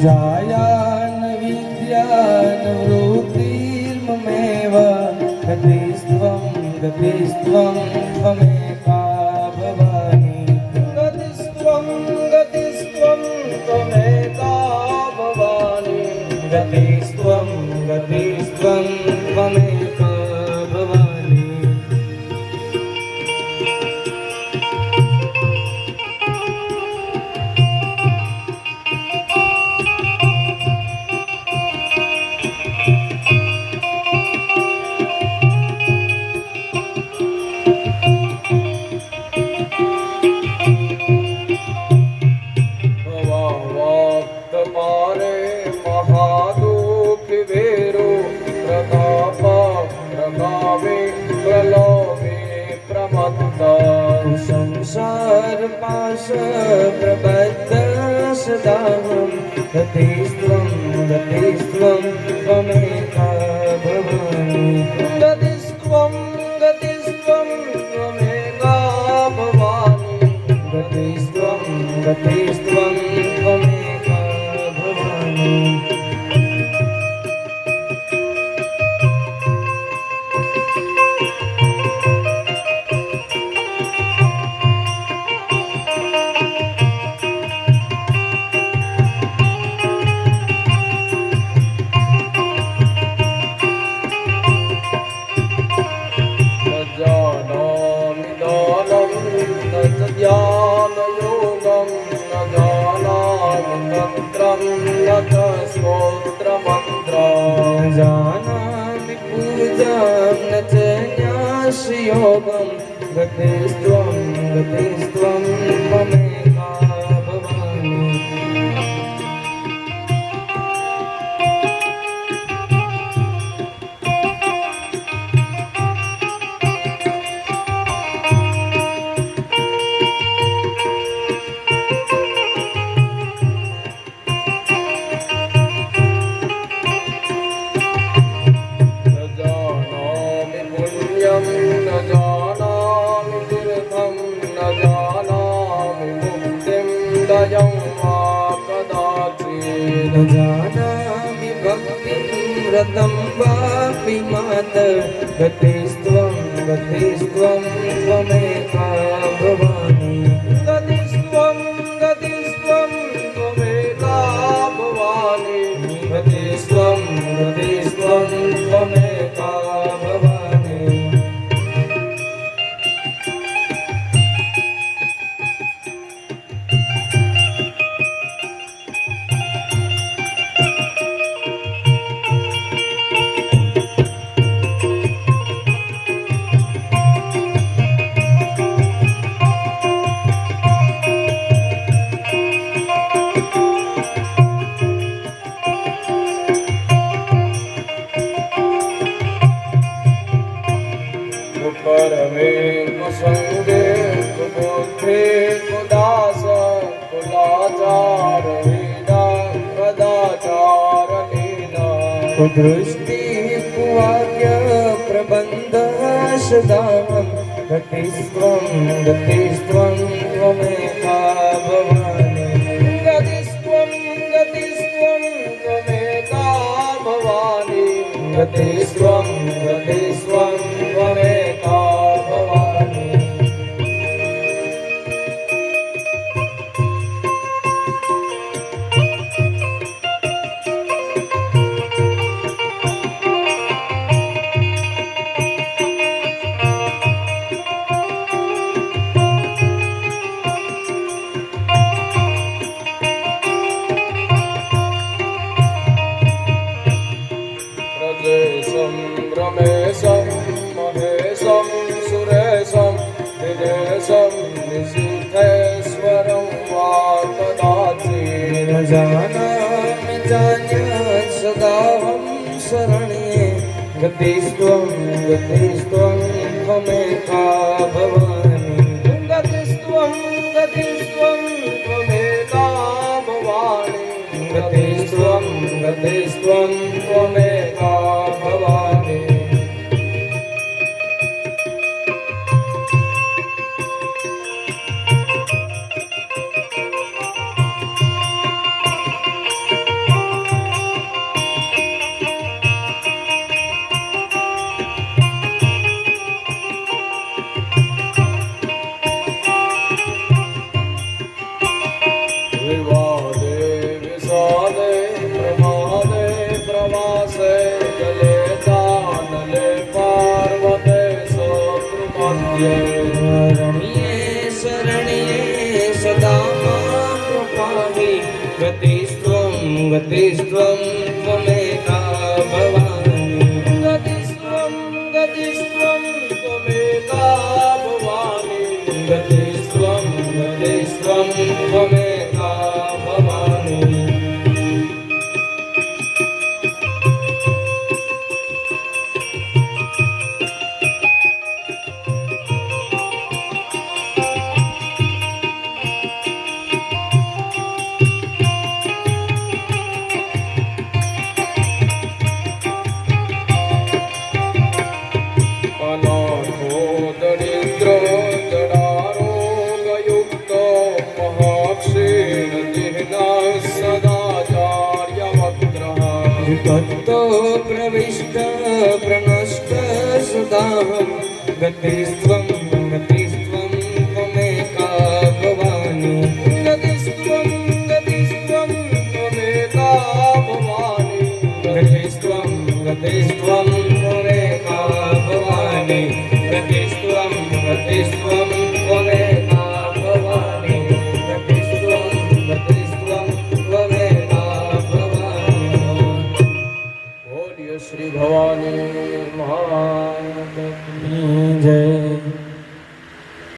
जायान विद्यान वृत्तिर्ममेव गतिस्त्वं त्वमेका भवानि गतिस्त्वं त्वमेका भवानि गतिस्त्वं त्वमेका भवानि संसार पाश प्रबद्ध सदाहं गतिस्त्वं त्वमेका भवानि गतिस्त्वं त्वमेका भवानि गतिस्त्वं त्वमेका भवानि जानामि पूजां न च न्यासयोगं गतिस्त्वं त्वमेका भवानि न जानामि भक्तिं व्रतं वापि मात गतिस्त्वं त्वमेका भवानि गतिस्त्वं त्वमेका भवानि गतिस्त्वं त्वमेका भवानि परमे कुसंगे कुबुद्धे कुदास कुलाचार लीला कदाचार लीला कुदृष्टि कुवाक्य प्रबंध सदाहं गतिस्त्वं त्वमेका भवानि गतिस्त्वं त्वमेका भवानि गतिस्त्वं त्वमेका भवानि रजेशं रमेशं महेशं सुरेशं दिनेशं निशीथेश्वरं वा कदाचित् न जानामि चान्यत् सदाहं शरण्ये गतिस्त्वं त्वमेका भवानि गतिस्त्वं त्वमेका विवादे विषादे प्रमादे प्रवासे जले दानले पार्वते शत्रुमध्ये रण्ये शरण्ये सदा मां कृपाहि गतिस्त्वं त्वमेका भवानि गतिस्त्वं त्वमेका भवानि गतिस्त्वं त्वमेका भवानि अनाथो दरिद्रो जडारोगयुक्तो महाक्षीणजिह्नः सदाचार्यवक्त्रः विपत्तो प्रविष्ट प्रणष्ट सदाहं गतिस्त्वं त्वमेका भवानि गतिस्त्वं त्वमेका भवानि गतिस्त्वं त्वमेका भवानि गतिस्त्वं त्वमेका भवानि गतिस्त्वं त्वमेका भवानि बोलिए श्री भवानी माता की।